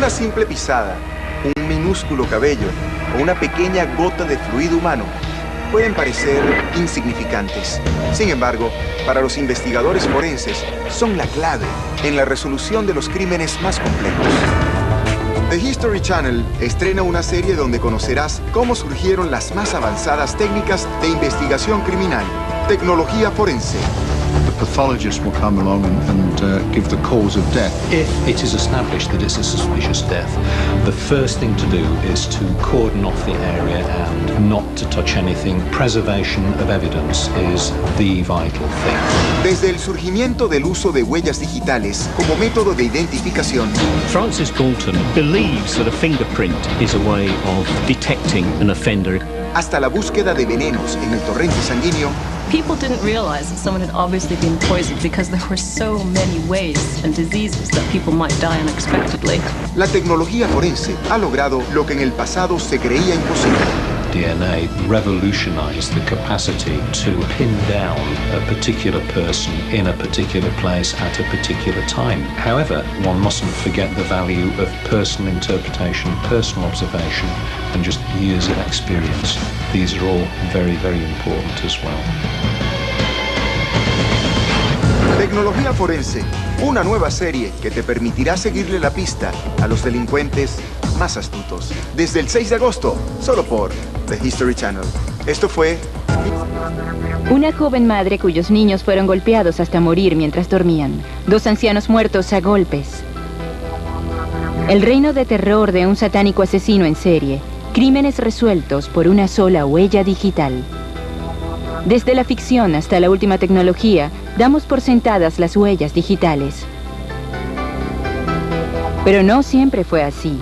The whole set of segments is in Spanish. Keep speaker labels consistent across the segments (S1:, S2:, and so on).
S1: Una simple pisada, un minúsculo cabello o una pequeña gota de fluido humano pueden parecer insignificantes. Sin embargo, para los investigadores forenses, son la clave en la resolución de los crímenes más complejos. The History Channel estrena una serie donde conocerás cómo surgieron las más avanzadas técnicas de investigación criminal, tecnología forense.
S2: The pathologist will come along and give the cause of death.
S3: If it is established that it's a suspicious death, the first thing to do is to cordon off the area and not to touch anything. Preservation of evidence is the vital thing.
S1: Desde el surgimiento del uso de huellas digitales como método de identificación,
S4: Francis Galton believes that a fingerprint is a way of detecting an offender.
S1: hasta la búsqueda de venenos en el torrente sanguíneo,
S5: people didn't realize that someone had obviously been poisoned because there were so many ways and diseases that people might die unexpectedly.
S1: la tecnología forense ha logrado lo que en el pasado se creía imposible.
S3: DNA revolutionized the capacity to pin down a particular person in a particular place at a particular time. However, one mustn't forget the value of personal interpretation, personal observation, and just years of experience. These are all very, very important as well.
S1: Tecnología forense, una nueva serie que te permitirá seguirle la pista a los delincuentes más astutos. Desde el 6 de agosto, solo por The History Channel. Esto fue...
S6: Una joven madre cuyos niños fueron golpeados hasta morir mientras dormían. 2 ancianos muertos a golpes. El reino de terror de un satánico asesino en serie. Crímenes resueltos por una sola huella digital. Desde la ficción hasta la última tecnología, damos por sentadas las huellas digitales. Pero no siempre fue así.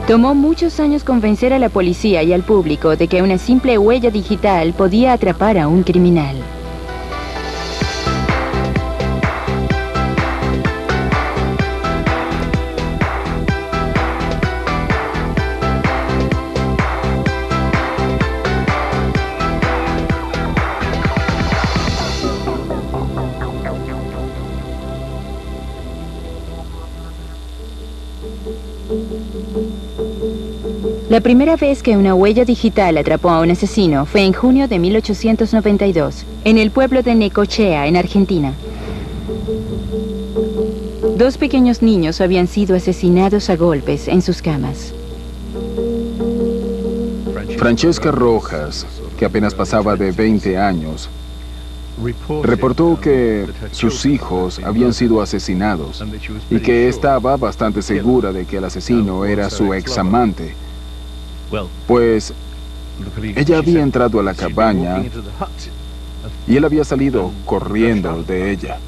S6: Tomó muchos años convencer a la policía y al público de que una simple huella digital podía atrapar a un criminal. La primera vez que una huella digital atrapó a un asesino fue en junio de 1892, en el pueblo de Necochea, en Argentina. 2 pequeños niños habían sido asesinados a golpes en sus camas.
S7: Francesca Rojas, que apenas pasaba de 20 años, reportó que sus hijos habían sido asesinados y que estaba bastante segura de que el asesino era su examante. Pues ella había entrado a la cabaña y él había salido corriendo de ella.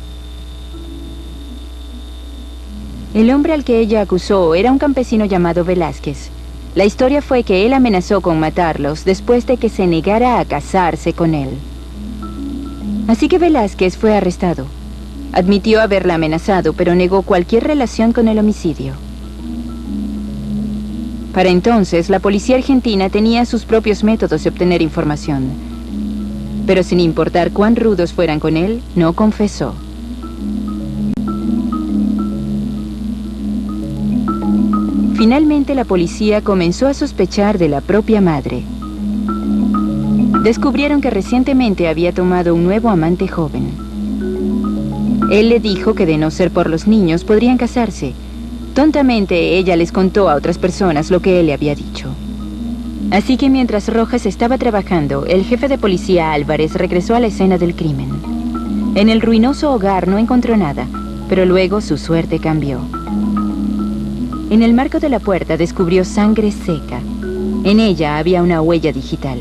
S6: El hombre al que ella acusó era un campesino llamado Velázquez. La historia fue que él amenazó con matarlos después de que se negara a casarse con él. Así que Velázquez fue arrestado. Admitió haberla amenazado, pero negó cualquier relación con el homicidio. Para entonces, la policía argentina tenía sus propios métodos de obtener información. Pero sin importar cuán rudos fueran con él, no confesó. Finalmente, la policía comenzó a sospechar de la propia madre. Descubrieron que recientemente había tomado un nuevo amante joven. Él le dijo que de no ser por los niños, podrían casarse. Tontamente, ella les contó a otras personas lo que él le había dicho. Así que mientras Rojas estaba trabajando, el jefe de policía Álvarez regresó a la escena del crimen. En el ruinoso hogar no encontró nada, pero luego su suerte cambió. En el marco de la puerta descubrió sangre seca. En ella había una huella digital.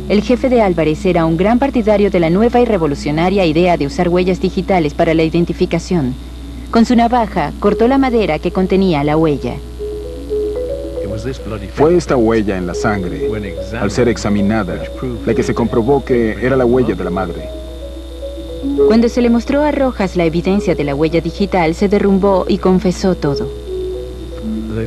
S6: El jefe de Álvarez era un gran partidario de la nueva y revolucionaria idea de usar huellas digitales para la identificación. Con su navaja, cortó la madera que contenía la huella.
S7: Fue esta huella en la sangre, al ser examinada, la que se comprobó que era la huella de la madre.
S6: Cuando se le mostró a Rojas la evidencia de la huella digital, se derrumbó y confesó todo.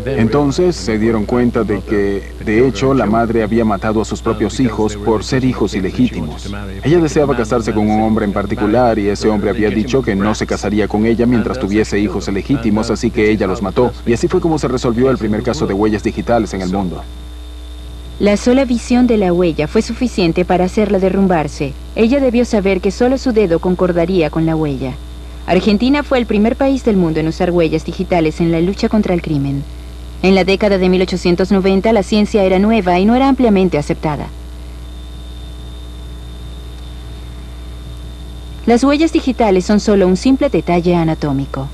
S7: Entonces se dieron cuenta de que, de hecho, la madre había matado a sus propios hijos por ser hijos ilegítimos. Ella deseaba casarse con un hombre en particular y ese hombre había dicho que no se casaría con ella mientras tuviese hijos ilegítimos, así que ella los mató. Y así fue como se resolvió el primer caso de huellas digitales en el mundo.
S6: La sola visión de la huella fue suficiente para hacerla derrumbarse. Ella debió saber que solo su dedo concordaría con la huella. Argentina fue el primer país del mundo en usar huellas digitales en la lucha contra el crimen. En la década de 1890 la ciencia era nueva y no era ampliamente aceptada. Las huellas digitales son solo un simple detalle anatómico.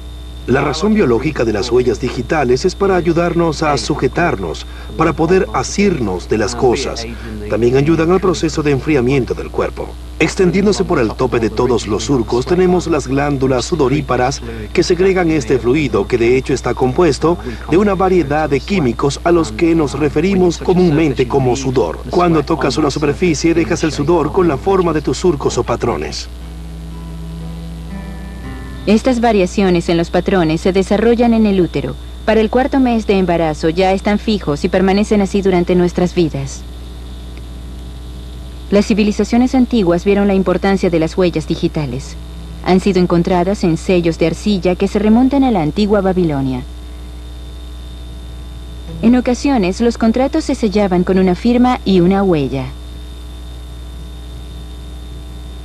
S8: La razón biológica de las huellas digitales es para ayudarnos a sujetarnos, para poder asirnos de las cosas. También ayudan al proceso de enfriamiento del cuerpo. Extendiéndose por el tope de todos los surcos, tenemos las glándulas sudoríparas que segregan este fluido, que de hecho está compuesto de una variedad de químicos a los que nos referimos comúnmente como sudor. Cuando tocas una superficie, dejas el sudor con la forma de tus surcos o patrones.
S6: Estas variaciones en los patrones se desarrollan en el útero. Para el cuarto mes de embarazo ya están fijos y permanecen así durante nuestras vidas. Las civilizaciones antiguas vieron la importancia de las huellas digitales. Han sido encontradas en sellos de arcilla que se remontan a la antigua Babilonia. En ocasiones, los contratos se sellaban con una firma y una huella.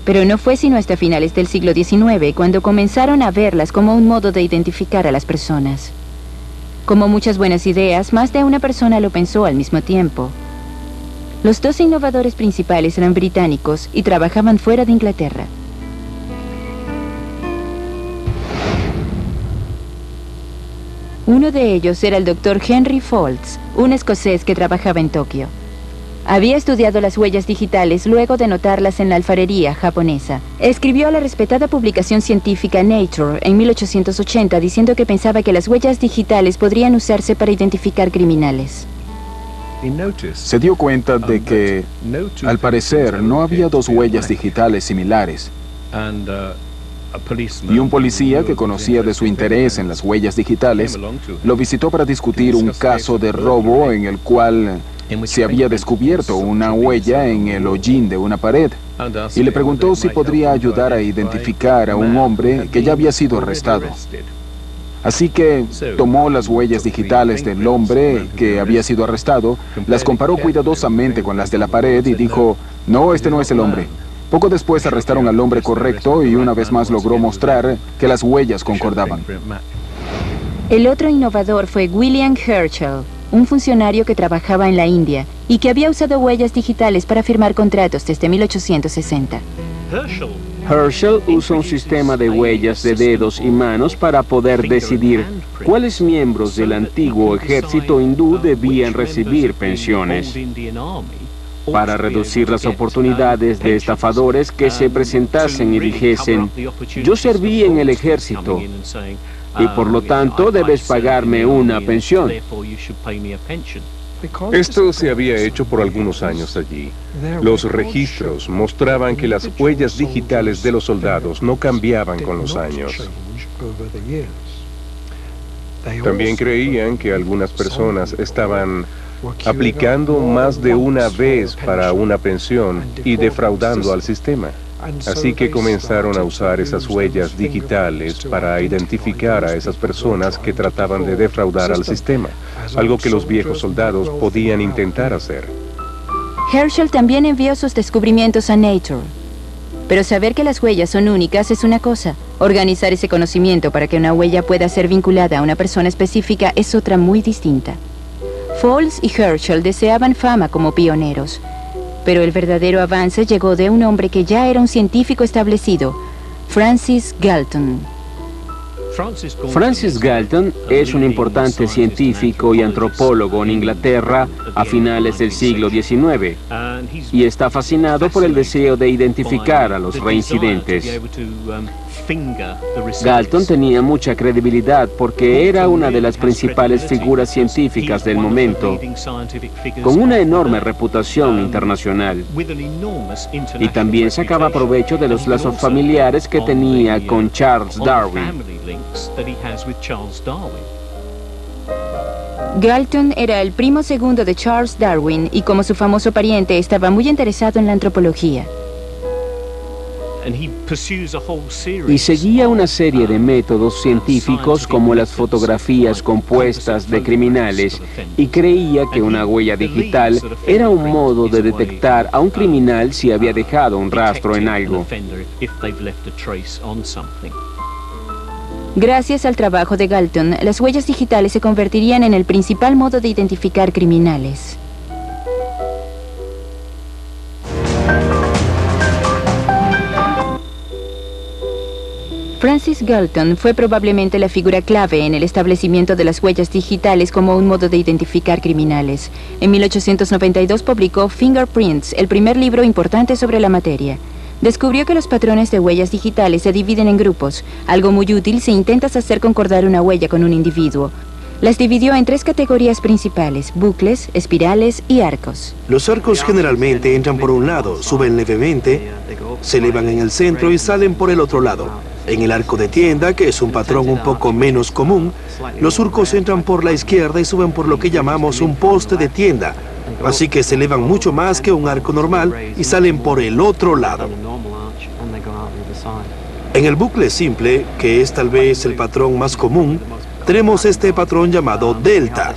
S6: Pero no fue sino hasta finales del siglo XIX cuando comenzaron a verlas como un modo de identificar a las personas. Como muchas buenas ideas, más de una persona lo pensó al mismo tiempo. Los dos innovadores principales eran británicos y trabajaban fuera de Inglaterra. Uno de ellos era el Dr. Henry Folds, un escocés que trabajaba en Tokio. Había estudiado las huellas digitales luego de notarlas en la alfarería japonesa. Escribió a la respetada publicación científica Nature en 1880 diciendo que pensaba que las huellas digitales podrían usarse para identificar criminales.
S7: Se dio cuenta de que, al parecer, no había dos huellas digitales similares. Y un policía que conocía de su interés en las huellas digitales lo visitó para discutir un caso de robo en el cual se había descubierto una huella en el hollín de una pared y le preguntó si podría ayudar a identificar a un hombre que ya había sido arrestado. Así que tomó las huellas digitales del hombre que había sido arrestado, las comparó cuidadosamente con las de la pared y dijo, no, este no es el hombre. Poco después arrestaron al hombre correcto y una vez más logró mostrar que las huellas concordaban.
S6: El otro innovador fue William Herschel, un funcionario que trabajaba en la India y que había usado huellas digitales para firmar contratos desde 1860.
S9: Herschel usó un sistema de huellas de dedos y manos para poder decidir cuáles miembros del antiguo ejército hindú debían recibir pensiones, para reducir las oportunidades de estafadores que se presentasen y dijesen, yo serví en el ejército y por lo tanto debes pagarme una pensión.
S10: Esto se había hecho por algunos años allí. Los registros mostraban que las huellas digitales de los soldados no cambiaban con los años. También creían que algunas personas estaban aplicando más de una vez para una pensión y defraudando al sistema. Así que comenzaron a usar esas huellas digitales para identificar a esas personas que trataban de defraudar al sistema, algo que los viejos soldados podían intentar hacer.
S6: Herschel también envió sus descubrimientos a Nature. Pero saber que las huellas son únicas es una cosa. Organizar ese conocimiento para que una huella pueda ser vinculada a una persona específica es otra muy distinta. Folds y Herschel deseaban fama como pioneros. Pero el verdadero avance llegó de un hombre que ya era un científico establecido, Francis Galton.
S9: Francis Galton es un importante científico y antropólogo en Inglaterra a finales del siglo XIX y está fascinado por el deseo de identificar a los reincidentes. Galton tenía mucha credibilidad porque era una de las principales figuras científicas del momento, con una enorme reputación internacional, y también sacaba provecho de los lazos familiares que tenía con Charles Darwin.
S6: Galton era el primo segundo de Charles Darwin y como su famoso pariente estaba muy interesado en la antropología.
S9: Y seguía una serie de métodos científicos como las fotografías compuestas de criminales y creía que una huella digital era un modo de detectar a un criminal si había dejado un rastro en algo.
S6: Gracias al trabajo de Galton, las huellas digitales se convertirían en el principal modo de identificar criminales. Francis Galton fue probablemente la figura clave en el establecimiento de las huellas digitales como un modo de identificar criminales. En 1892 publicó Fingerprints, el primer libro importante sobre la materia. Descubrió que los patrones de huellas digitales se dividen en grupos, algo muy útil si intentas hacer concordar una huella con un individuo. Las dividió en 3 categorías principales: bucles, espirales y arcos.
S8: Los arcos generalmente entran por un lado, suben levemente, se elevan en el centro y salen por el otro lado. En el arco de tienda, que es un patrón un poco menos común, los surcos entran por la izquierda y suben por lo que llamamos un poste de tienda, así que se elevan mucho más que un arco normal y salen por el otro lado. En el bucle simple, que es tal vez el patrón más común, tenemos este patrón llamado delta,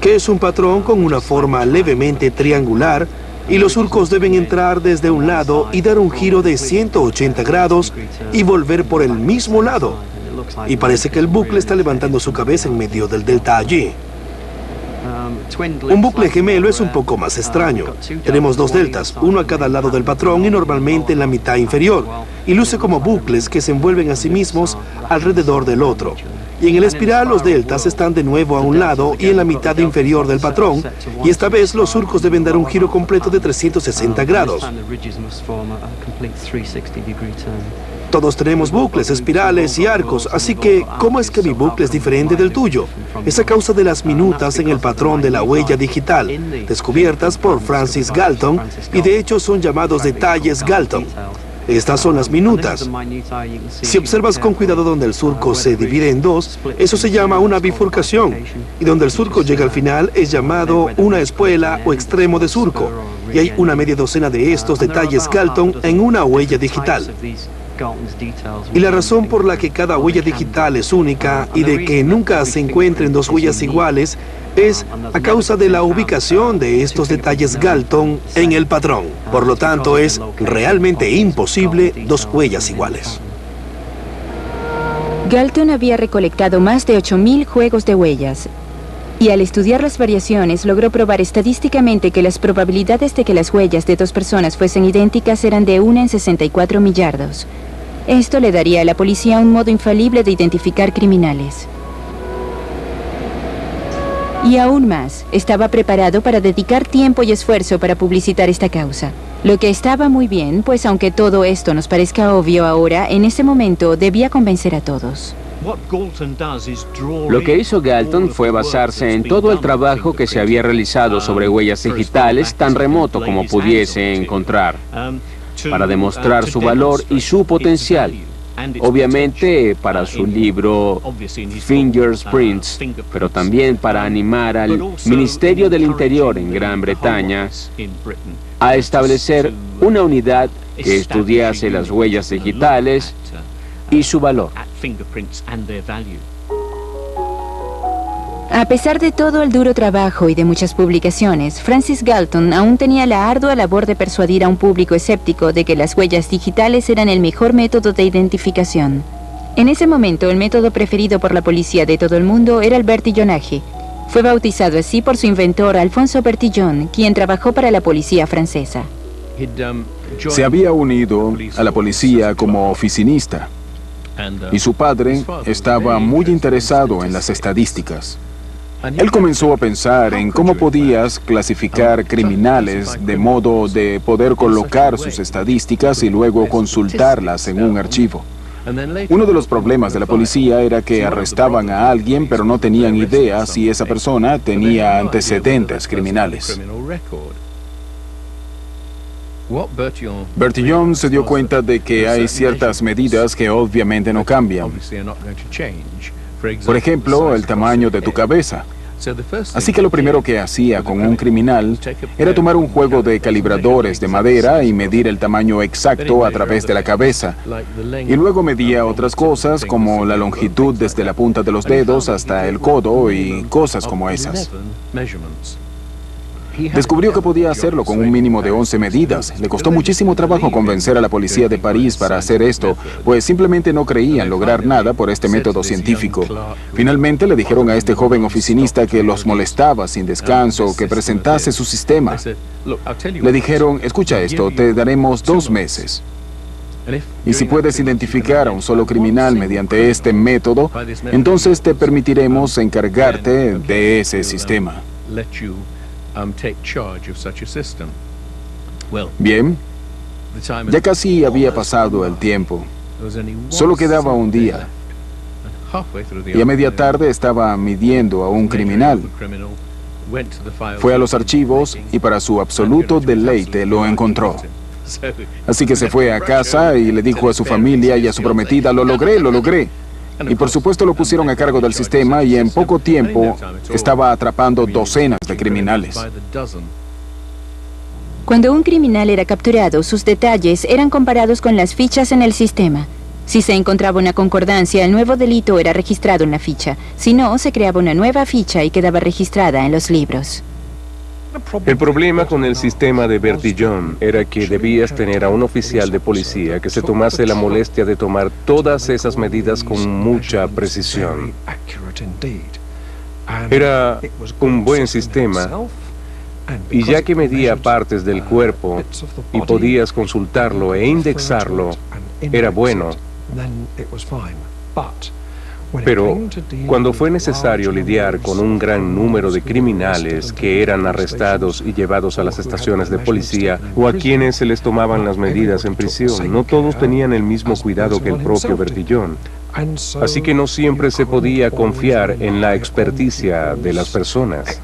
S8: que es un patrón con una forma levemente triangular, y los surcos deben entrar desde un lado y dar un giro de 180 grados y volver por el mismo lado. Y parece que el bucle está levantando su cabeza en medio del delta allí. Un bucle gemelo es un poco más extraño. Tenemos 2 deltas, uno a cada lado del patrón y normalmente en la mitad inferior, y luce como bucles que se envuelven a sí mismos alrededor del otro. Y en el espiral los deltas están de nuevo a un lado y en la mitad inferior del patrón, y esta vez los surcos deben dar un giro completo de 360 grados. Todos tenemos bucles, espirales y arcos, así que, ¿cómo es que mi bucle es diferente del tuyo? Es a causa de las minutas en el patrón de la huella digital, descubiertas por Francis Galton, y de hecho son llamados detalles Galton. Estas son las minutas. Si observas con cuidado donde el surco se divide en 2, eso se llama una bifurcación, y donde el surco llega al final es llamado una espuela o extremo de surco, y hay una media docena de estos detalles Galton en una huella digital. Y la razón por la que cada huella digital es única y de que nunca se encuentren 2 huellas iguales es a causa de la ubicación de estos detalles Galton en el patrón. Por lo tanto, es realmente imposible 2 huellas iguales.
S6: Galton había recolectado más de 8.000 juegos de huellas, y al estudiar las variaciones logró probar estadísticamente que las probabilidades de que las huellas de 2 personas fuesen idénticas eran de 1 en 64 millardos. Esto le daría a la policía un modo infalible de identificar criminales. Y aún más, estaba preparado para dedicar tiempo y esfuerzo para publicitar esta causa. Lo que estaba muy bien, pues aunque todo esto nos parezca obvio ahora, en ese momento debía convencer a todos.
S9: Lo que hizo Galton fue basarse en todo el trabajo que se había realizado sobre huellas digitales tan remoto como pudiese encontrar, para demostrar su valor y su potencial. Obviamente para su libro Fingerprints, pero también para animar al Ministerio del Interior en Gran Bretaña a establecer una unidad que estudiase las huellas digitales y su valor.
S6: A pesar de todo el duro trabajo y de muchas publicaciones, Francis Galton aún tenía la ardua labor de persuadir a un público escéptico de que las huellas digitales eran el mejor método de identificación. En ese momento, el método preferido por la policía de todo el mundo era el bertillonaje. Fue bautizado así por su inventor Alphonse Bertillon, quien trabajó para la policía francesa.
S7: Se había unido a la policía como oficinista, y su padre estaba muy interesado en las estadísticas. Él comenzó a pensar en cómo podías clasificar criminales de modo de poder colocar sus estadísticas y luego consultarlas en un archivo. Uno de los problemas de la policía era que arrestaban a alguien pero no tenían idea si esa persona tenía antecedentes criminales. Bertillon se dio cuenta de que hay ciertas medidas que obviamente no cambian. Por ejemplo, el tamaño de tu cabeza. Así que lo primero que hacía con un criminal era tomar un juego de calibradores de madera y medir el tamaño exacto a través de la cabeza. Y luego medía otras cosas como la longitud desde la punta de los dedos hasta el codo y cosas como esas. Descubrió que podía hacerlo con un mínimo de 11 medidas. Le costó muchísimo trabajo convencer a la policía de París para hacer esto, pues simplemente no creían lograr nada por este método científico. Finalmente le dijeron a este joven oficinista que los molestaba sin descanso, que presentase su sistema. Le dijeron, escucha esto, te daremos 2 meses. Y si puedes identificar a un solo criminal mediante este método, entonces te permitiremos encargarte de ese sistema. Bien, ya casi había pasado el tiempo. Solo quedaba un día. Y a media tarde estaba midiendo a un criminal. Fue a los archivos y para su absoluto deleite lo encontró. Así que se fue a casa y le dijo a su familia y a su prometida, lo logré, lo logré. Y por supuesto lo pusieron a cargo del sistema y en poco tiempo estaba atrapando docenas de criminales.
S6: Cuando un criminal era capturado, sus detalles eran comparados con las fichas en el sistema. Si se encontraba una concordancia, el nuevo delito era registrado en la ficha. Si no, se creaba una nueva ficha y quedaba registrada en los libros.
S10: El problema con el sistema de Bertillon era que debías tener a un oficial de policía que se tomase la molestia de tomar todas esas medidas con mucha precisión. Era un buen sistema, y ya que medía partes del cuerpo y podías consultarlo e indexarlo, era bueno. Pero cuando fue necesario lidiar con un gran número de criminales que eran arrestados y llevados a las estaciones de policía o a quienes se les tomaban las medidas en prisión, no todos tenían el mismo cuidado que el propio Bertillon. Así que no siempre se podía confiar en la experticia de las personas.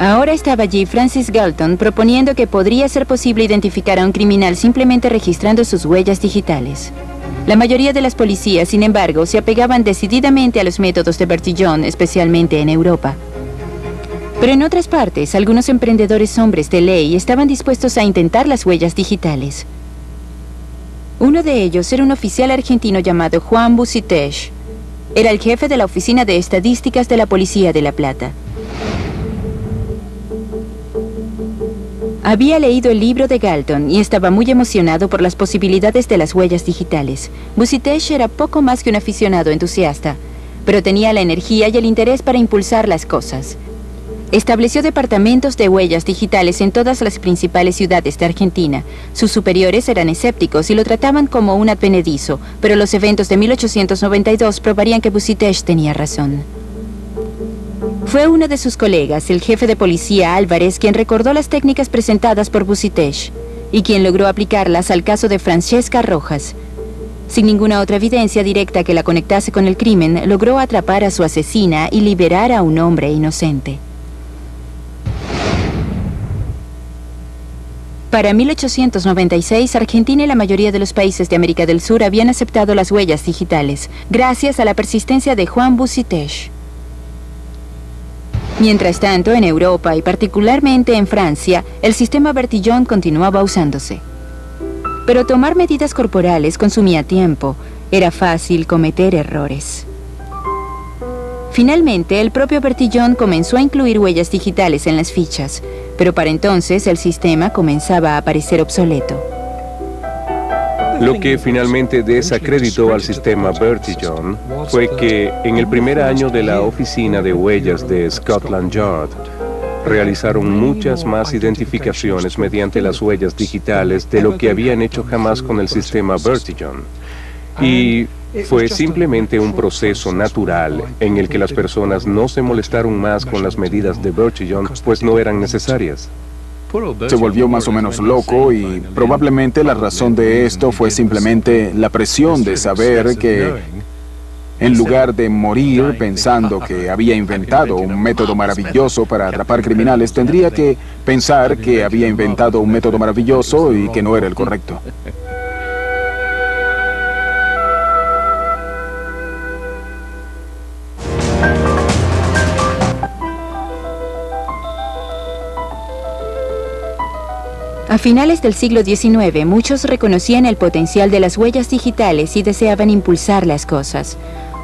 S6: Ahora estaba allí Francis Galton proponiendo que podría ser posible identificar a un criminal simplemente registrando sus huellas digitales. La mayoría de las policías, sin embargo, se apegaban decididamente a los métodos de Bertillon, especialmente en Europa. Pero en otras partes, algunos emprendedores hombres de ley estaban dispuestos a intentar las huellas digitales. Uno de ellos era un oficial argentino llamado Juan Bucetich. Era el jefe de la Oficina de Estadísticas de la Policía de La Plata. Había leído el libro de Galton y estaba muy emocionado por las posibilidades de las huellas digitales. Bucetich era poco más que un aficionado entusiasta, pero tenía la energía y el interés para impulsar las cosas. Estableció departamentos de huellas digitales en todas las principales ciudades de Argentina. Sus superiores eran escépticos y lo trataban como un advenedizo, pero los eventos de 1892 probarían que Bucetich tenía razón. Fue uno de sus colegas, el jefe de policía Álvarez, quien recordó las técnicas presentadas por Bucetich y quien logró aplicarlas al caso de Francesca Rojas. Sin ninguna otra evidencia directa que la conectase con el crimen, logró atrapar a su asesina y liberar a un hombre inocente. Para 1896, Argentina y la mayoría de los países de América del Sur habían aceptado las huellas digitales, gracias a la persistencia de Juan Bucetich. Mientras tanto, en Europa y particularmente en Francia, el sistema Bertillon continuaba usándose. Pero tomar medidas corporales consumía tiempo. Era fácil cometer errores. Finalmente, el propio Bertillon comenzó a incluir huellas digitales en las fichas, pero para entonces el sistema comenzaba a parecer obsoleto.
S10: Lo que finalmente desacreditó al sistema Bertillon fue que en el primer año de la oficina de huellas de Scotland Yard, realizaron muchas más identificaciones mediante las huellas digitales de lo que habían hecho jamás con el sistema Bertillon. Y fue simplemente un proceso natural en el que las personas no se molestaron más con las medidas de Bertillon, pues no eran necesarias.
S7: Se volvió más o menos loco y probablemente la razón de esto fue simplemente la presión de saber que en lugar de morir pensando que había inventado un método maravilloso para atrapar criminales, tendría que pensar que había inventado un método maravilloso y que no era el correcto.
S6: A finales del siglo XIX, muchos reconocían el potencial de las huellas digitales y deseaban impulsar las cosas.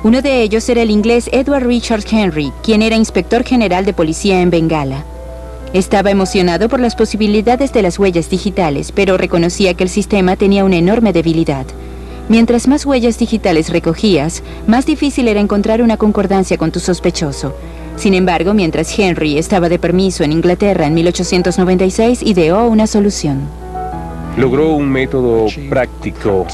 S6: Uno de ellos era el inglés Edward Richard Henry, quien era inspector general de policía en Bengala. Estaba emocionado por las posibilidades de las huellas digitales, pero reconocía que el sistema tenía una enorme debilidad. Mientras más huellas digitales recogías, más difícil era encontrar una concordancia con tu sospechoso. Sin embargo, mientras Henry estaba de permiso en Inglaterra en 1896, ideó una solución.
S10: Logró un método práctico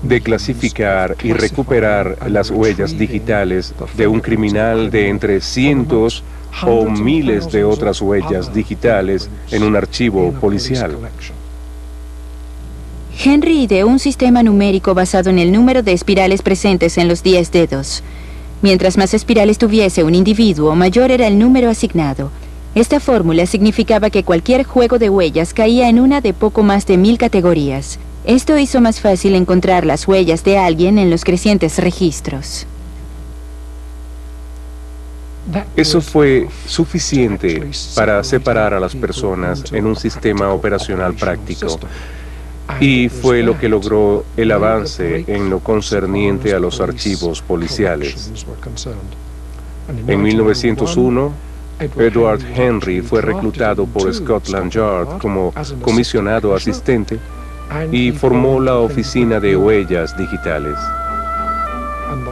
S10: de clasificar y recuperar las huellas digitales de un criminal de entre cientos o miles de otras huellas digitales en un archivo policial.
S6: Henry ideó un sistema numérico basado en el número de espirales presentes en los 10 dedos. Mientras más espirales tuviese un individuo, mayor era el número asignado. Esta fórmula significaba que cualquier juego de huellas caía en una de poco más de 1000 categorías. Esto hizo más fácil encontrar las huellas de alguien en los crecientes registros.
S10: Eso fue suficiente para separar a las personas en un sistema operacional práctico. Y fue lo que logró el avance en lo concerniente a los archivos policiales. En 1901, Edward Henry fue reclutado por Scotland Yard como comisionado asistente y formó la oficina de huellas digitales.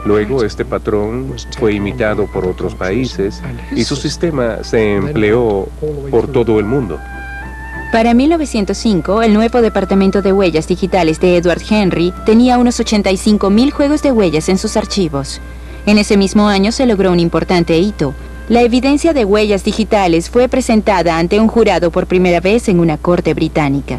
S10: Luego, este patrón fue imitado por otros países y su sistema se empleó por todo el mundo.
S6: Para 1905, el nuevo departamento de huellas digitales de Edward Henry tenía unos 85,000 juegos de huellas en sus archivos. En ese mismo año se logró un importante hito. La evidencia de huellas digitales fue presentada ante un jurado por primera vez en una corte británica.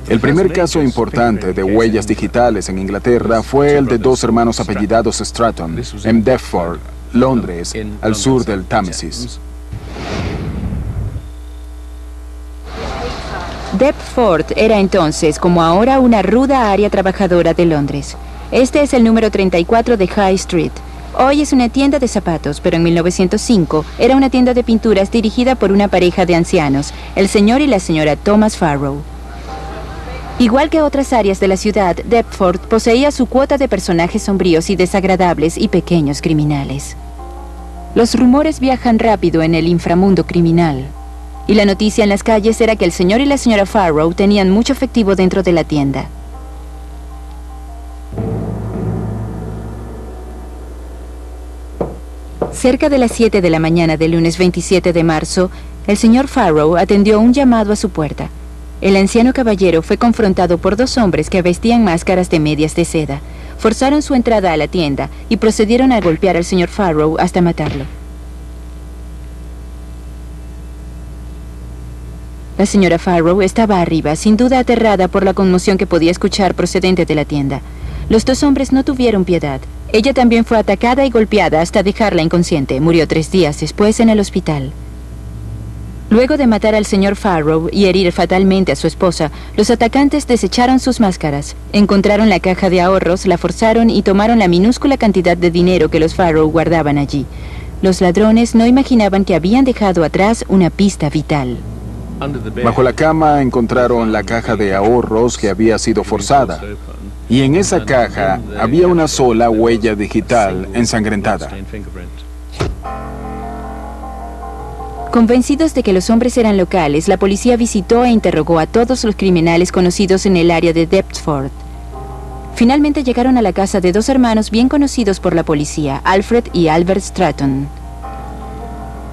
S7: El primer caso importante de huellas digitales en Inglaterra fue el de dos hermanos apellidados Stratton, en Deptford, Londres, al sur del Támesis.
S6: Deptford era entonces, como ahora, una ruda área trabajadora de Londres. Este es el número 34 de High Street. Hoy es una tienda de zapatos, pero en 1905 era una tienda de pinturas dirigida por una pareja de ancianos, el señor y la señora Thomas Farrow. Igual que otras áreas de la ciudad, Deptford poseía su cuota de personajes sombríos y desagradables y pequeños criminales. Los rumores viajan rápido en el inframundo criminal. Y la noticia en las calles era que el señor y la señora Farrow tenían mucho efectivo dentro de la tienda. Cerca de las 7 de la mañana del lunes 27 de marzo, el señor Farrow atendió un llamado a su puerta. El anciano caballero fue confrontado por dos hombres que vestían máscaras de medias de seda. Forzaron su entrada a la tienda y procedieron a golpear al señor Farrow hasta matarlo. La señora Farrow estaba arriba, sin duda aterrada por la conmoción que podía escuchar procedente de la tienda. Los dos hombres no tuvieron piedad. Ella también fue atacada y golpeada hasta dejarla inconsciente. Murió 3 días después en el hospital. Luego de matar al señor Farrow y herir fatalmente a su esposa, los atacantes desecharon sus máscaras. Encontraron la caja de ahorros, la forzaron y tomaron la minúscula cantidad de dinero que los Farrow guardaban allí. Los ladrones no imaginaban que habían dejado atrás una pista vital.
S7: Bajo la cama encontraron la caja de ahorros que había sido forzada. Y en esa caja había una sola huella digital ensangrentada.
S6: Convencidos de que los hombres eran locales, la policía visitó e interrogó a todos los criminales conocidos en el área de Deptford. Finalmente llegaron a la casa de dos hermanos bien conocidos por la policía, Alfred y Albert Stratton.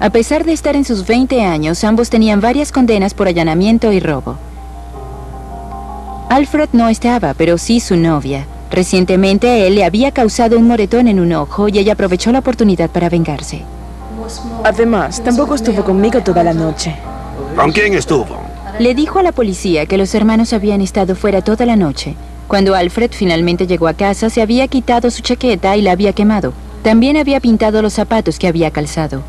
S6: A pesar de estar en sus 20 años, ambos tenían varias condenas por allanamiento y robo. Alfred no estaba, pero sí su novia. Recientemente él le había causado un moretón en un ojo y ella aprovechó la oportunidad para vengarse.
S11: Además, tampoco estuvo conmigo toda la noche.
S8: ¿Con quién estuvo?
S6: Le dijo a la policía que los hermanos habían estado fuera toda la noche. Cuando Alfred finalmente llegó a casa, se había quitado su chaqueta y la había quemado. También había pintado los zapatos que había calzado.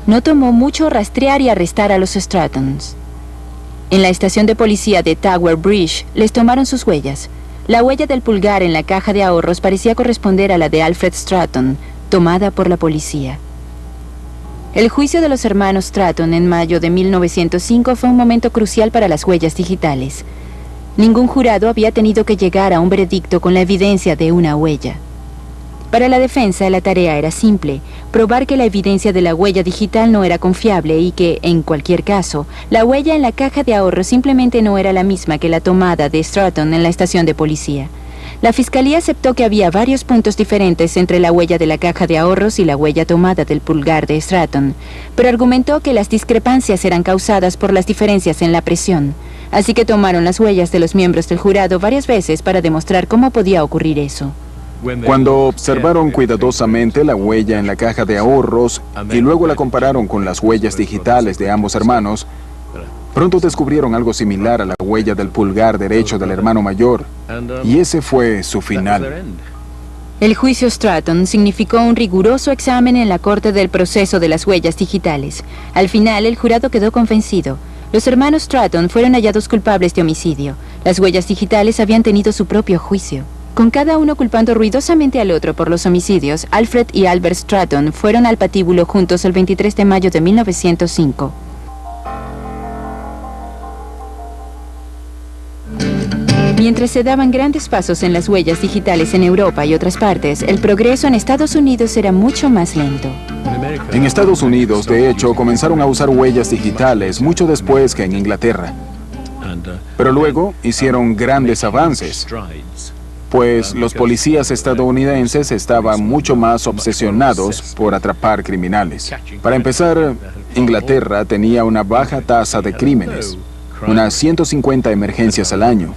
S6: No tomó mucho rastrear y arrestar a los Strattons. En la estación de policía de Tower Bridge les tomaron sus huellas. La huella del pulgar en la caja de ahorros parecía corresponder a la de Alfred Stratton, tomada por la policía. El juicio de los hermanos Stratton en mayo de 1905 fue un momento crucial para las huellas digitales. Ningún jurado había tenido que llegar a un veredicto con la evidencia de una huella. Para la defensa, la tarea era simple: probar que la evidencia de la huella digital no era confiable y que, en cualquier caso, la huella en la caja de ahorro simplemente no era la misma que la tomada de Stratton en la estación de policía. La fiscalía aceptó que había varios puntos diferentes entre la huella de la caja de ahorros y la huella tomada del pulgar de Stratton, pero argumentó que las discrepancias eran causadas por las diferencias en la presión. Así que tomaron las huellas de los miembros del jurado varias veces para demostrar cómo podía ocurrir eso.
S7: Cuando observaron cuidadosamente la huella en la caja de ahorros y luego la compararon con las huellas digitales de ambos hermanos, pronto descubrieron algo similar a la huella del pulgar derecho del hermano mayor, y ese fue su final.
S6: El juicio Stratton significó un riguroso examen en la corte del proceso de las huellas digitales. Al final, el jurado quedó convencido. Los hermanos Stratton fueron hallados culpables de homicidio. Las huellas digitales habían tenido su propio juicio. Con cada uno culpando ruidosamente al otro por los homicidios, Alfred y Albert Stratton fueron al patíbulo juntos el 23 de mayo de 1905. Mientras se daban grandes pasos en las huellas digitales en Europa y otras partes, el progreso en Estados Unidos era mucho más lento.
S7: En Estados Unidos, de hecho, comenzaron a usar huellas digitales mucho después que en Inglaterra. Pero luego hicieron grandes avances, pues los policías estadounidenses estaban mucho más obsesionados por atrapar criminales. Para empezar, Inglaterra tenía una baja tasa de crímenes, unas 150 emergencias al año,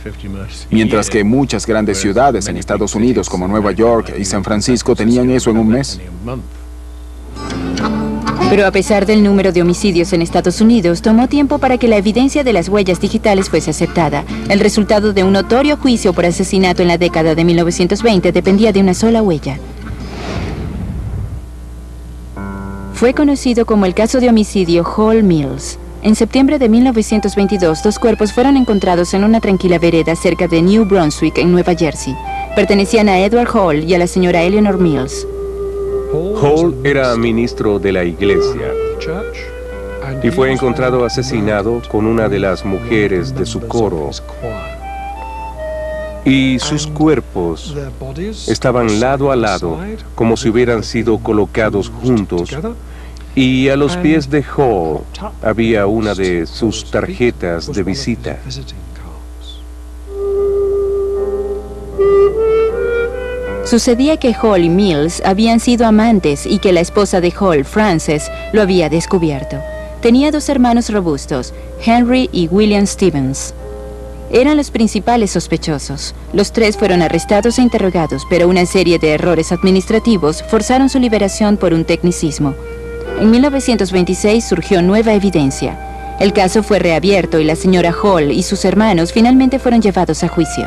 S7: mientras que muchas grandes ciudades en Estados Unidos como Nueva York y San Francisco tenían eso en un mes.
S6: Pero a pesar del número de homicidios en Estados Unidos, tomó tiempo para que la evidencia de las huellas digitales fuese aceptada. El resultado de un notorio juicio por asesinato en la década de 1920 dependía de una sola huella. Fue conocido como el caso de homicidio Hall Mills. En septiembre de 1922, 2 cuerpos fueron encontrados en una tranquila vereda cerca de New Brunswick, en Nueva Jersey. Pertenecían a Edward Hall y a la señora Eleanor Mills.
S10: Hall era ministro de la iglesia y fue encontrado asesinado con una de las mujeres de su coro. Y sus cuerpos estaban lado a lado, como si hubieran sido colocados juntos. Y a los pies de Hall había una de sus tarjetas de visita.
S6: Sucedía que Hall y Mills habían sido amantes y que la esposa de Hall, Frances, lo había descubierto. Tenía 2 hermanos robustos, Henry y William Stevens. Eran los principales sospechosos. Los 3 fueron arrestados e interrogados, pero una serie de errores administrativos forzaron su liberación por un tecnicismo. En 1926 surgió nueva evidencia. El caso fue reabierto y la señora Hall y sus hermanos finalmente fueron llevados a juicio.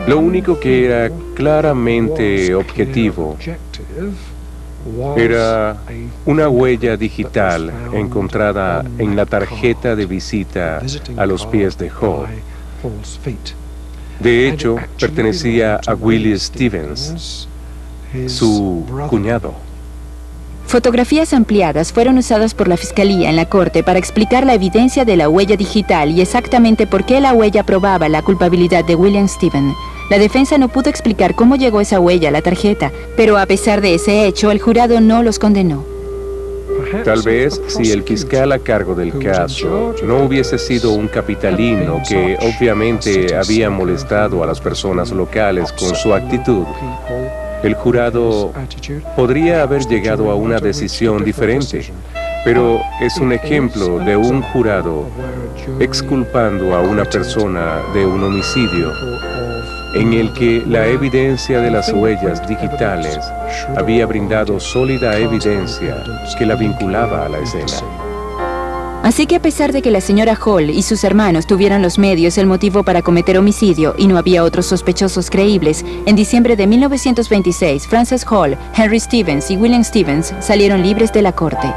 S10: Lo único que era claramente objetivo era una huella digital encontrada en la tarjeta de visita a los pies de Hall. De hecho, pertenecía a Willie Stevens, su cuñado.
S6: Fotografías ampliadas fueron usadas por la Fiscalía en la corte para explicar la evidencia de la huella digital y exactamente por qué la huella probaba la culpabilidad de William Stevens. La defensa no pudo explicar cómo llegó esa huella a la tarjeta, pero a pesar de ese hecho, el jurado no los condenó.
S10: Tal vez si el fiscal a cargo del caso no hubiese sido un capitalino que obviamente había molestado a las personas locales con su actitud, el jurado podría haber llegado a una decisión diferente. Pero es un ejemplo de un jurado exculpando a una persona de un homicidio en el que la evidencia de las huellas digitales había brindado sólida evidencia que la vinculaba a la escena.
S6: Así que a pesar de que la señora Hall y sus hermanos tuvieran los medios, el motivo para cometer homicidio y no había otros sospechosos creíbles, en diciembre de 1926, Frances Hall, Henry Stevens y William Stevens salieron libres de la corte.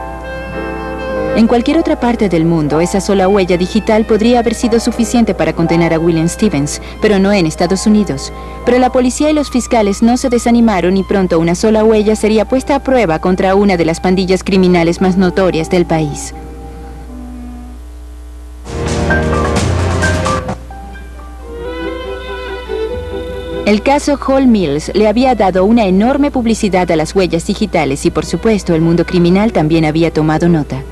S6: En cualquier otra parte del mundo, esa sola huella digital podría haber sido suficiente para condenar a William Stevens, pero no en Estados Unidos. Pero la policía y los fiscales no se desanimaron y pronto una sola huella sería puesta a prueba contra una de las pandillas criminales más notorias del país. El caso Hall Mills le había dado una enorme publicidad a las huellas digitales y, por supuesto, el mundo criminal también había tomado nota.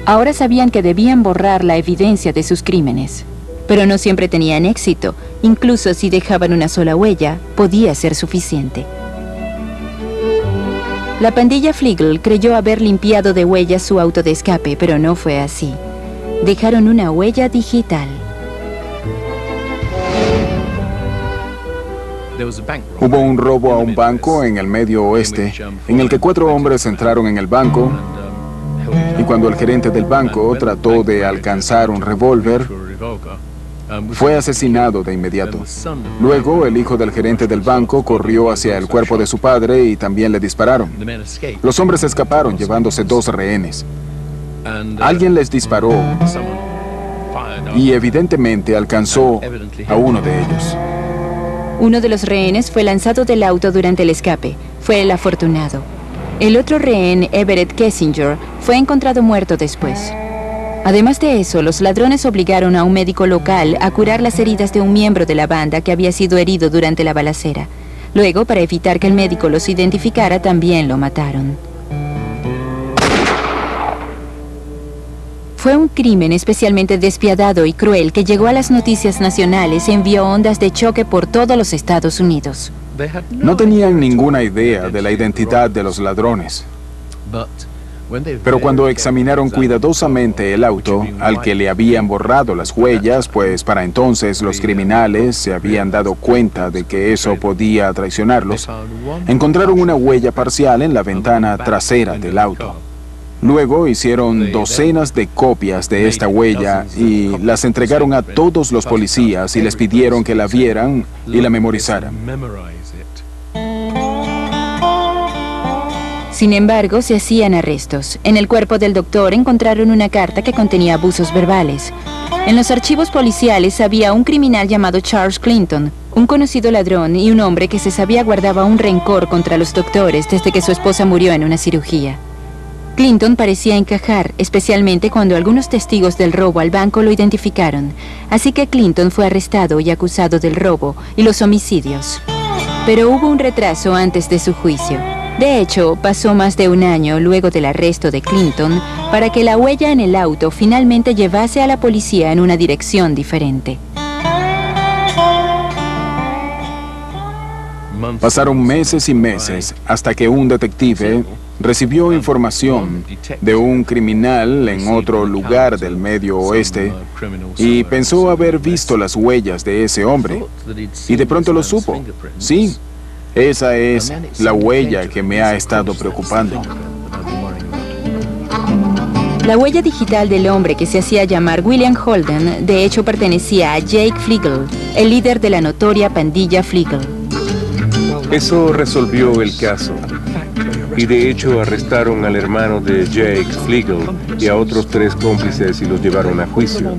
S6: Ahora sabían que debían borrar la evidencia de sus crímenes. Pero no siempre tenían éxito. Incluso si dejaban una sola huella, podía ser suficiente. La pandilla Flegel creyó haber limpiado de huellas su auto de escape, pero no fue así. Dejaron una huella digital.
S7: Hubo un robo a un banco en el Medio Oeste, en el que 4 hombres entraron en el banco, y cuando el gerente del banco trató de alcanzar un revólver, fue asesinado de inmediato. Luego, el hijo del gerente del banco corrió hacia el cuerpo de su padre y también le dispararon. Los hombres escaparon llevándose 2 rehenes. Alguien les disparó y evidentemente alcanzó a uno de ellos.
S6: Uno de los rehenes fue lanzado del auto durante el escape. Fue el afortunado. El otro rehén, Everett Kessinger, fue encontrado muerto después. Además de eso, los ladrones obligaron a un médico local a curar las heridas de un miembro de la banda que había sido herido durante la balacera. Luego, para evitar que el médico los identificara, también lo mataron. Fue un crimen especialmente despiadado y cruel que llegó a las noticias nacionales y envió ondas de choque por todos los Estados Unidos.
S7: No tenían ninguna idea de la identidad de los ladrones. Pero cuando examinaron cuidadosamente el auto, al que le habían borrado las huellas, pues para entonces los criminales se habían dado cuenta de que eso podía traicionarlos, encontraron una huella parcial en la ventana trasera del auto. Luego hicieron docenas de copias de esta huella y las entregaron a todos los policías y les pidieron que la vieran y la memorizaran.
S6: Sin embargo, se hacían arrestos. En el cuerpo del doctor encontraron una carta que contenía abusos verbales. En los archivos policiales había un criminal llamado Charles Clinton, un conocido ladrón y un hombre que se sabía guardaba un rencor contra los doctores desde que su esposa murió en una cirugía. Clinton parecía encajar, especialmente cuando algunos testigos del robo al banco lo identificaron. Así que Clinton fue arrestado y acusado del robo y los homicidios. Pero hubo un retraso antes de su juicio. De hecho, pasó más de un año luego del arresto de Clinton para que la huella en el auto finalmente llevase a la policía en una dirección diferente.
S7: Pasaron meses y meses hasta que un detective recibió información de un criminal en otro lugar del Medio Oeste y pensó haber visto las huellas de ese hombre. Y de pronto lo supo. Sí, esa es la huella que me ha estado preocupando.
S6: La huella digital del hombre que se hacía llamar William Holden, de hecho pertenecía a Jake Flegel, el líder de la notoria pandilla Flegel.
S10: Eso resolvió el caso. Y de hecho arrestaron al hermano de Jake Flegel y a otros 3 cómplices y los llevaron a juicio.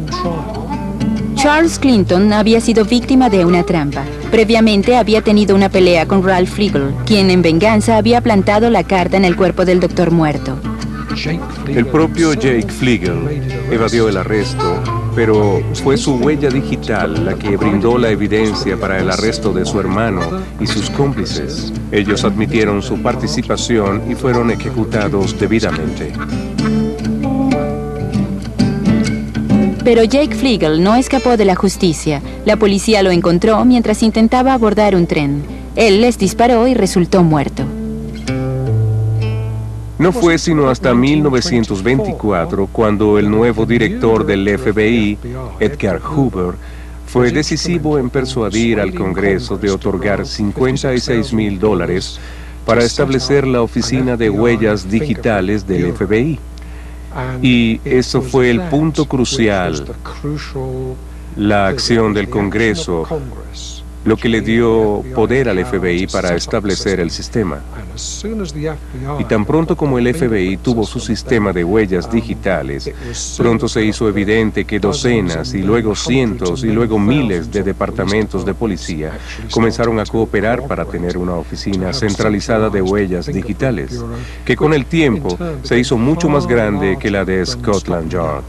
S6: Charles Clinton había sido víctima de una trampa. Previamente había tenido una pelea con Ralph Flegel, quien en venganza había plantado la carta en el cuerpo del doctor muerto.
S10: El propio Jake Flegel evadió el arresto, pero fue su huella digital la que brindó la evidencia para el arresto de su hermano y sus cómplices. Ellos admitieron su participación y fueron ejecutados debidamente.
S6: Pero Jake Flegel no escapó de la justicia. La policía lo encontró mientras intentaba abordar un tren. Él les disparó y resultó muerto.
S10: No fue sino hasta 1924 cuando el nuevo director del FBI, Edgar Hoover, fue decisivo en persuadir al Congreso de otorgar $56,000 para establecer la Oficina de Huellas Digitales del FBI. Y eso fue el punto crucial. La acción del Congreso lo que le dio poder al FBI para establecer el sistema. Y tan pronto como el FBI tuvo su sistema de huellas digitales, pronto se hizo evidente que docenas y luego cientos y luego miles de departamentos de policía comenzaron a cooperar para tener una oficina centralizada de huellas digitales, que con el tiempo se hizo mucho más grande que la de Scotland Yard.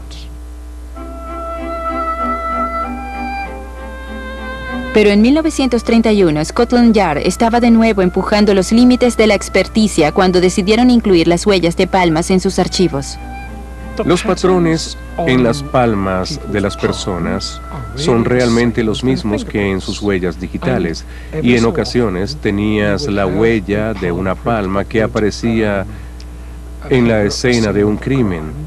S6: Pero en 1931, Scotland Yard estaba de nuevo empujando los límites de la experticia cuando decidieron incluir las huellas de palmas en sus archivos.
S10: Los patrones en las palmas de las personas son realmente los mismos que en sus huellas digitales, y en ocasiones tenías la huella de una palma que aparecía en la escena de un crimen.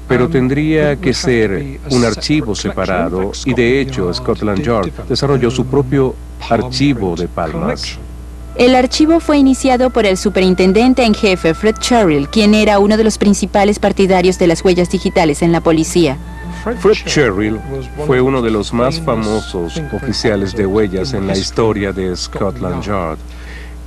S10: Pero tendría que ser un archivo separado, y de hecho Scotland Yard desarrolló su propio archivo de palmas.
S6: El archivo fue iniciado por el superintendente en jefe Fred Sherrill, quien era uno de los principales partidarios de las huellas digitales en la policía.
S10: Fred Sherrill fue uno de los más famosos oficiales de huellas en la historia de Scotland Yard,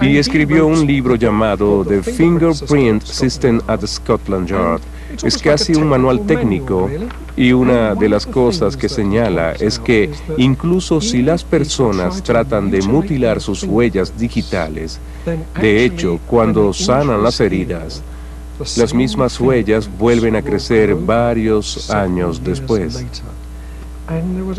S10: y escribió un libro llamado The Fingerprint System at Scotland Yard. Es casi un manual técnico, y una de las cosas que señala es que incluso si las personas tratan de mutilar sus huellas digitales, de hecho, cuando sanan las heridas, las mismas huellas vuelven a crecer varios años después.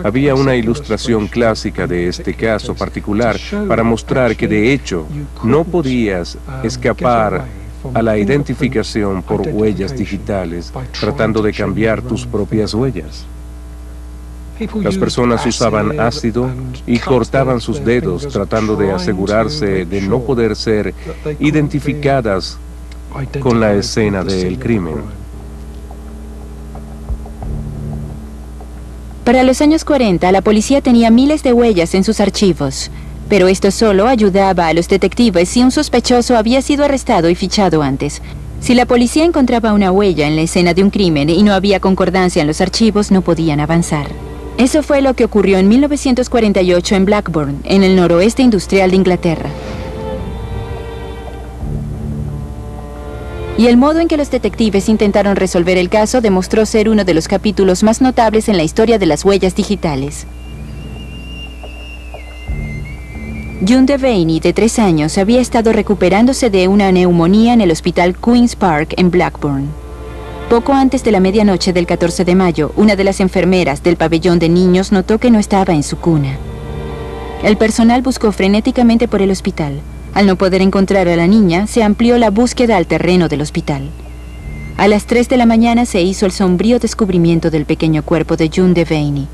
S10: Había una ilustración clásica de este caso particular para mostrar que de hecho no podías escapar a la identificación por huellas digitales tratando de cambiar tus propias huellas. Las personas usaban ácido y cortaban sus dedos tratando de asegurarse de no poder ser identificadas con la escena del crimen.
S6: Para los años 40, la policía tenía miles de huellas en sus archivos, pero esto solo ayudaba a los detectives si un sospechoso había sido arrestado y fichado antes. Si la policía encontraba una huella en la escena de un crimen y no había concordancia en los archivos, no podían avanzar. Eso fue lo que ocurrió en 1948 en Blackburn, en el noroeste industrial de Inglaterra. Y el modo en que los detectives intentaron resolver el caso demostró ser uno de los capítulos más notables en la historia de las huellas digitales. June Devaney, de 3 años, había estado recuperándose de una neumonía en el hospital Queen's Park en Blackburn. Poco antes de la medianoche del 14 de mayo, una de las enfermeras del pabellón de niños notó que no estaba en su cuna. El personal buscó frenéticamente por el hospital. Al no poder encontrar a la niña, se amplió la búsqueda al terreno del hospital. A las 3 de la mañana se hizo el sombrío descubrimiento del pequeño cuerpo de June Devaney.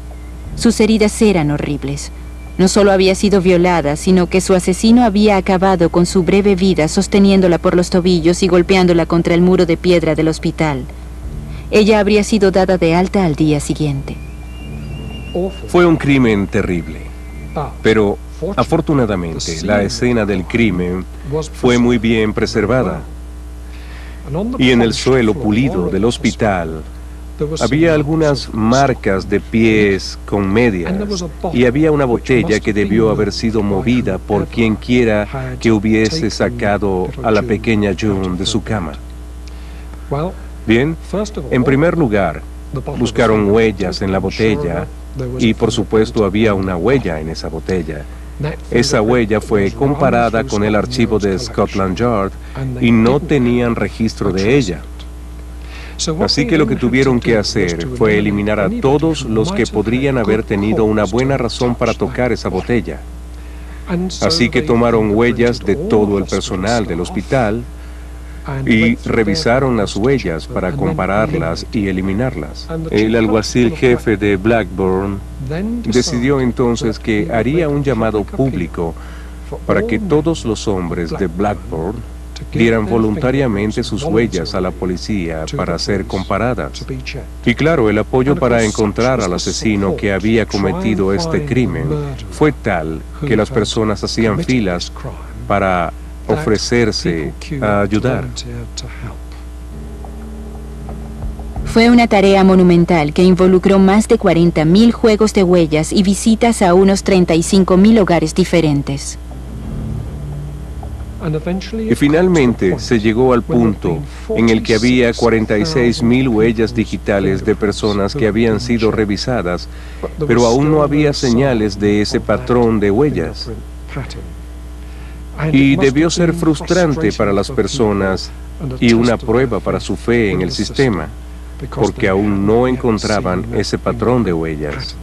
S6: Sus heridas eran horribles. No solo había sido violada, sino que su asesino había acabado con su breve vida sosteniéndola por los tobillos y golpeándola contra el muro de piedra del hospital. Ella habría sido dada de alta al día siguiente.
S10: Fue un crimen terrible, pero afortunadamente la escena del crimen fue muy bien preservada. Y en el suelo pulido del hospital había algunas marcas de pies con medias, y había una botella que debió haber sido movida por quien quiera que hubiese sacado a la pequeña June de su cama. Bien, en primer lugar, buscaron huellas en la botella, y por supuesto había una huella en esa botella. Esa huella fue comparada con el archivo de Scotland Yard y no tenían registro de ella. Así que lo que tuvieron que hacer fue eliminar a todos los que podrían haber tenido una buena razón para tocar esa botella. Así que tomaron huellas de todo el personal del hospital y revisaron las huellas para compararlas y eliminarlas. El alguacil jefe de Blackburn decidió entonces que haría un llamado público para que todos los hombres de Blackburn dieran voluntariamente sus huellas a la policía para ser comparadas. Y claro, el apoyo para encontrar al asesino que había cometido este crimen fue tal que las personas hacían filas para ofrecerse a ayudar.
S6: Fue una tarea monumental que involucró más de 40.000 juegos de huellas y visitas a unos 35.000 hogares diferentes.
S10: Y finalmente se llegó al punto en el que había 46.000 huellas digitales de personas que habían sido revisadas, pero aún no había señales de ese patrón de huellas. Y debió ser frustrante para las personas y una prueba para su fe en el sistema, porque aún no encontraban ese patrón de huellas.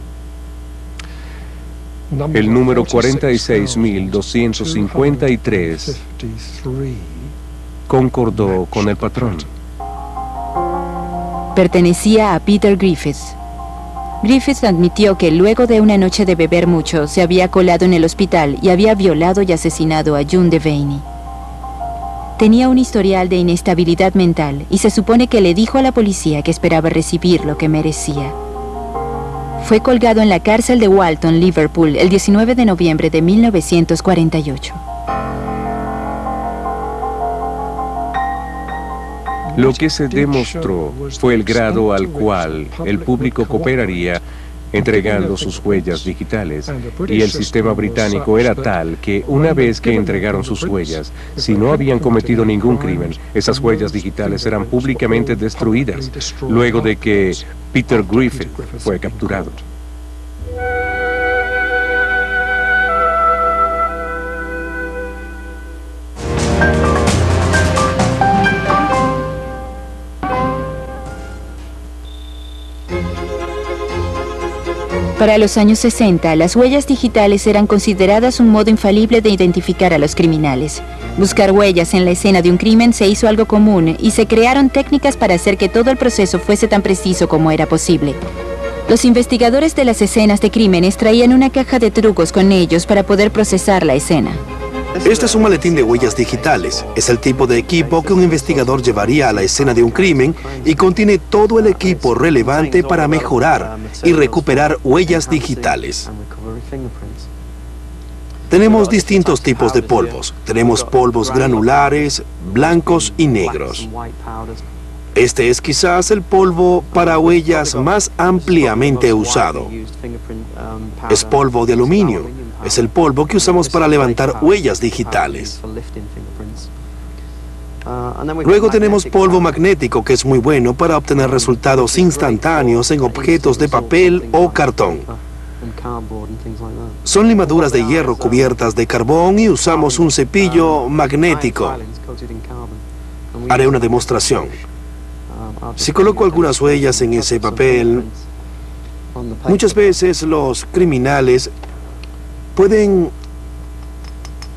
S10: El número 46.253 concordó con el patrón.
S6: Pertenecía a Peter Griffiths. Griffiths admitió que luego de una noche de beber mucho, se había colado en el hospital y había violado y asesinado a June Devaney. Tenía un historial de inestabilidad mental y se supone que le dijo a la policía que esperaba recibir lo que merecía. Fue colgado en la cárcel de Walton, Liverpool, el 19 de noviembre de 1948.
S10: Lo que se demostró fue el grado al cual el público cooperaría entregando sus huellas digitales, y el sistema británico era tal que una vez que entregaron sus huellas, si no habían cometido ningún crimen, esas huellas digitales eran públicamente destruidas, luego de que Peter Griffith fue capturado.
S6: Para los años 60, las huellas digitales eran consideradas un modo infalible de identificar a los criminales. Buscar huellas en la escena de un crimen se hizo algo común y se crearon técnicas para hacer que todo el proceso fuese tan preciso como era posible. Los investigadores de las escenas de crímenes traían una caja de trucos con ellos para poder procesar la escena.
S8: Este es un maletín de huellas digitales. Es el tipo de equipo que un investigador llevaría a la escena de un crimen y contiene todo el equipo relevante para mejorar y recuperar huellas digitales. Tenemos distintos tipos de polvos. Tenemos polvos granulares, blancos y negros. Este es quizás el polvo para huellas más ampliamente usado. Es polvo de aluminio. Es el polvo que usamos para levantar huellas digitales. Luego tenemos polvo magnético, que es muy bueno para obtener resultados instantáneos en objetos de papel o cartón. Son limaduras de hierro cubiertas de carbón y usamos un cepillo magnético. Haré una demostración. Si coloco algunas huellas en ese papel, muchas veces los criminales pueden,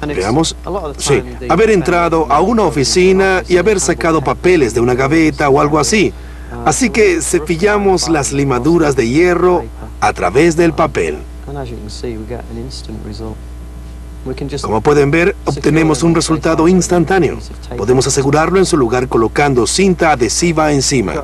S8: veamos, sí, haber entrado a una oficina y haber sacado papeles de una gaveta o algo así. Así que cepillamos las limaduras de hierro a través del papel. Como pueden ver, obtenemos un resultado instantáneo. Podemos asegurarlo en su lugar colocando cinta adhesiva encima.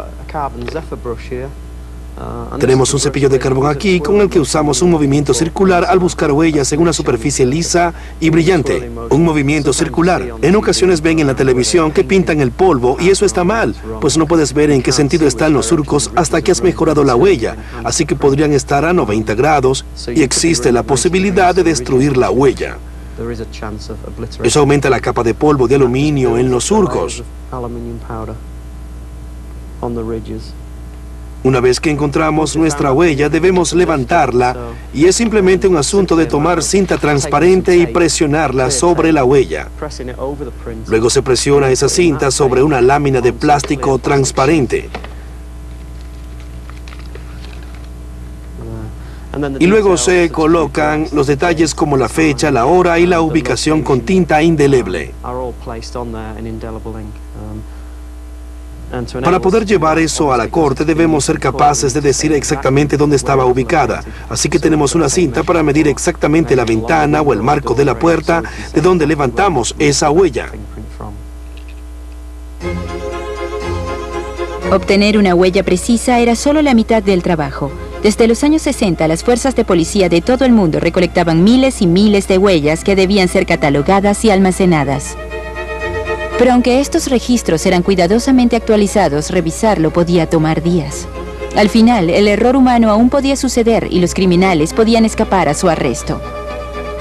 S8: Tenemos un cepillo de carbón aquí con el que usamos un movimiento circular al buscar huellas en una superficie lisa y brillante. Un movimiento circular. En ocasiones ven en la televisión que pintan el polvo y eso está mal, pues no puedes ver en qué sentido están los surcos hasta que has mejorado la huella, así que podrían estar a 90 grados y existe la posibilidad de destruir la huella. Eso aumenta la capa de polvo de aluminio en los surcos. Una vez que encontramos nuestra huella, debemos levantarla y es simplemente un asunto de tomar cinta transparente y presionarla sobre la huella. Luego se presiona esa cinta sobre una lámina de plástico transparente. Y luego se colocan los detalles como la fecha, la hora y la ubicación con tinta indeleble. Para poder llevar eso a la corte debemos ser capaces de decir exactamente dónde estaba ubicada. Así que tenemos una cinta para medir exactamente la ventana o el marco de la puerta de donde levantamos esa huella.
S6: Obtener una huella precisa era solo la mitad del trabajo. Desde los años 60, las fuerzas de policía de todo el mundo recolectaban miles y miles de huellas que debían ser catalogadas y almacenadas. Pero aunque estos registros eran cuidadosamente actualizados, revisarlo podía tomar días. Al final, el error humano aún podía suceder y los criminales podían escapar a su arresto.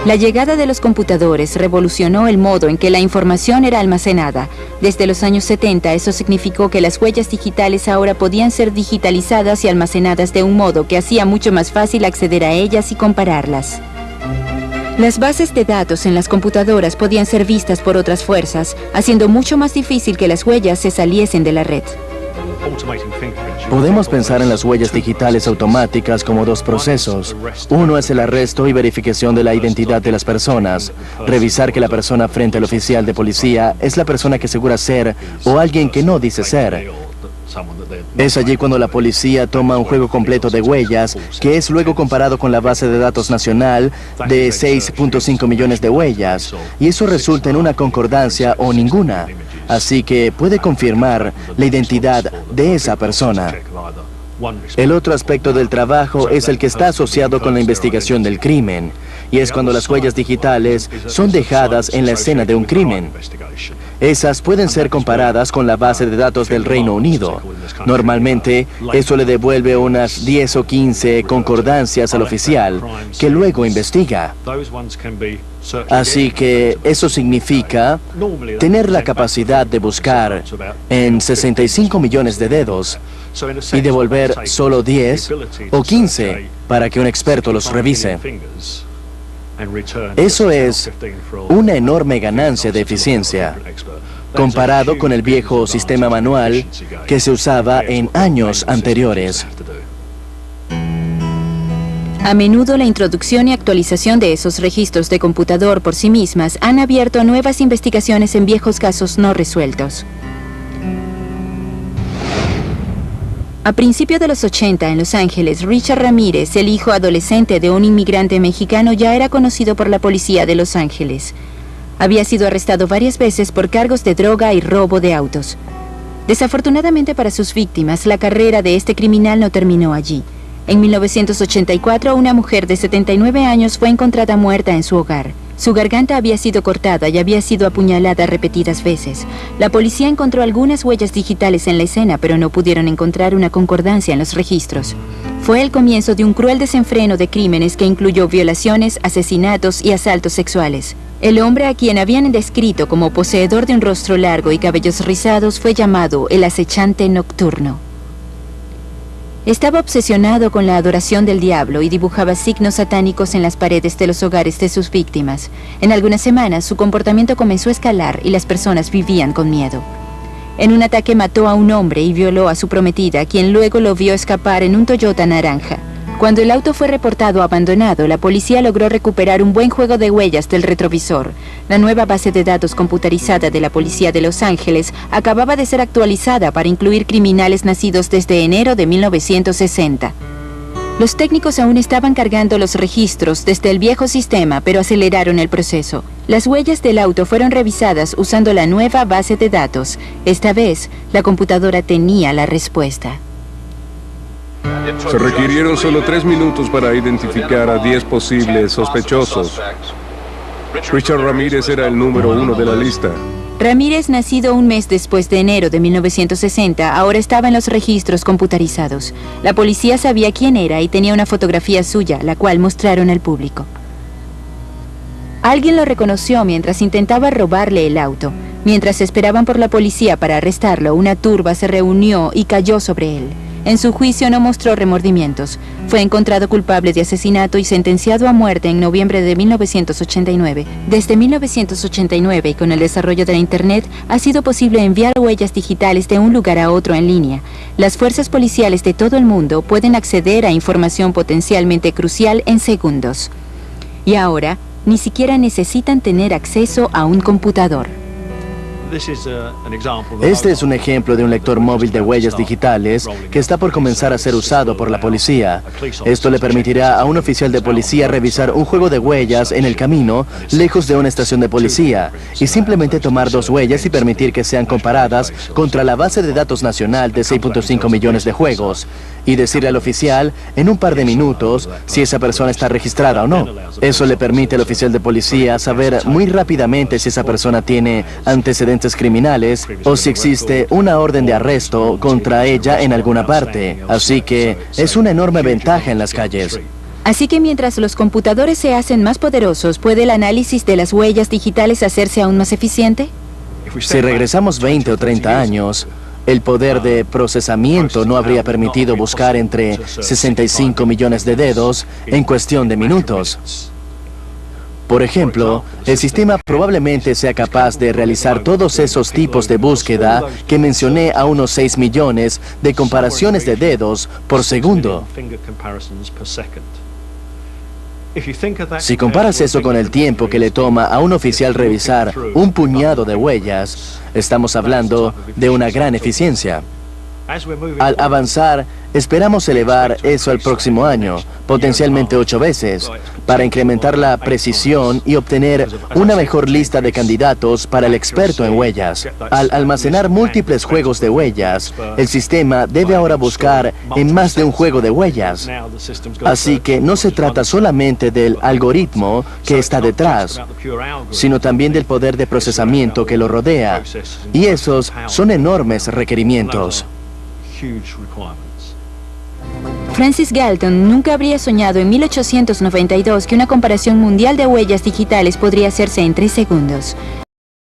S6: La llegada de los computadores revolucionó el modo en que la información era almacenada. Desde los años 70, eso significó que las huellas digitales ahora podían ser digitalizadas y almacenadas de un modo que hacía mucho más fácil acceder a ellas y compararlas. Las bases de datos en las computadoras podían ser vistas por otras fuerzas, haciendo mucho más difícil que las huellas se saliesen de la red.
S12: Podemos pensar en las huellas digitales automáticas como dos procesos. Uno es el arresto y verificación de la identidad de las personas. Revisar que la persona frente al oficial de policía es la persona que asegura ser o alguien que no dice ser. Es allí cuando la policía toma un juego completo de huellas, que es luego comparado con la base de datos nacional de 6.5 millones de huellas, y eso resulta en una concordancia o ninguna. Así que puede confirmar la identidad de esa persona. El otro aspecto del trabajo es el que está asociado con la investigación del crimen, y es cuando las huellas digitales son dejadas en la escena de un crimen. Esas pueden ser comparadas con la base de datos del Reino Unido. Normalmente, eso le devuelve unas 10 o 15 concordancias al oficial, que luego investiga. Así que eso significa tener la capacidad de buscar en 65 millones de dedos y devolver solo 10 o 15 para que un experto los revise. Eso es una enorme ganancia de eficiencia, comparado con el viejo sistema manual que se usaba en años anteriores.
S6: A menudo la introducción y actualización de esos registros de computador por sí mismas han abierto nuevas investigaciones en viejos casos no resueltos. A principios de los 80 en Los Ángeles, Richard Ramírez, el hijo adolescente de un inmigrante mexicano, ya era conocido por la policía de Los Ángeles. Había sido arrestado varias veces por cargos de droga y robo de autos. Desafortunadamente para sus víctimas, la carrera de este criminal no terminó allí. En 1984, una mujer de 79 años fue encontrada muerta en su hogar. Su garganta había sido cortada y había sido apuñalada repetidas veces. La policía encontró algunas huellas digitales en la escena, pero no pudieron encontrar una concordancia en los registros. Fue el comienzo de un cruel desenfreno de crímenes que incluyó violaciones, asesinatos y asaltos sexuales. El hombre a quien habían descrito como poseedor de un rostro largo y cabellos rizados fue llamado el acechante nocturno. Estaba obsesionado con la adoración del diablo y dibujaba signos satánicos en las paredes de los hogares de sus víctimas. En algunas semanas, su comportamiento comenzó a escalar y las personas vivían con miedo. En un ataque mató a un hombre y violó a su prometida, quien luego lo vio escapar en un Toyota naranja. Cuando el auto fue reportado abandonado, la policía logró recuperar un buen juego de huellas del retrovisor. La nueva base de datos computarizada de la policía de Los Ángeles acababa de ser actualizada para incluir criminales nacidos desde enero de 1960. Los técnicos aún estaban cargando los registros desde el viejo sistema, pero aceleraron el proceso. Las huellas del auto fueron revisadas usando la nueva base de datos. Esta vez, la computadora tenía la respuesta.
S10: Se requirieron solo 3 minutos para identificar a 10 posibles sospechosos. Richard Ramírez era el número 1 de la lista.
S6: Ramírez, nacido un mes después de enero de 1960, ahora estaba en los registros computarizados. La policía sabía quién era y tenía una fotografía suya, la cual mostraron al público. Alguien lo reconoció mientras intentaba robarle el auto. Mientras esperaban por la policía para arrestarlo, una turba se reunió y cayó sobre él. En su juicio no mostró remordimientos. Fue encontrado culpable de asesinato y sentenciado a muerte en noviembre de 1989. Desde 1989, y con el desarrollo de la Internet, ha sido posible enviar huellas digitales de un lugar a otro en línea. Las fuerzas policiales de todo el mundo pueden acceder a información potencialmente crucial en segundos. Y ahora, ni siquiera necesitan tener acceso a un computador.
S12: Este es un ejemplo de un lector móvil de huellas digitales que está por comenzar a ser usado por la policía. Esto le permitirá a un oficial de policía revisar un juego de huellas en el camino, lejos de una estación de policía, y simplemente tomar 2 huellas y permitir que sean comparadas contra la base de datos nacional de 6.5 millones de juegos. y decirle al oficial en un par de minutos si esa persona está registrada o no. Eso le permite al oficial de policía saber muy rápidamente si esa persona tiene antecedentes criminales o si existe una orden de arresto contra ella en alguna parte. Así que es una enorme ventaja en las calles.
S6: Así que mientras los computadores se hacen más poderosos, ¿puede el análisis de las huellas digitales hacerse aún más eficiente?
S12: Si regresamos 20 o 30 años, el poder de procesamiento no habría permitido buscar entre 65 millones de dedos en cuestión de minutos. Por ejemplo, el sistema probablemente sea capaz de realizar todos esos tipos de búsqueda que mencioné a unos 6 millones de comparaciones de dedos por segundo. Si comparas eso con el tiempo que le toma a un oficial revisar un puñado de huellas, estamos hablando de una gran eficiencia. Al avanzar, esperamos elevar eso al próximo año, potencialmente 8 veces, para incrementar la precisión y obtener una mejor lista de candidatos para el experto en huellas. Al almacenar múltiples juegos de huellas, el sistema debe ahora buscar en más de un juego de huellas. Así que no se trata solamente del algoritmo que está detrás, sino también del poder de procesamiento que lo rodea. Y esos son enormes requerimientos.
S6: Francis Galton nunca habría soñado en 1892 que una comparación mundial de huellas digitales podría hacerse en 3 segundos.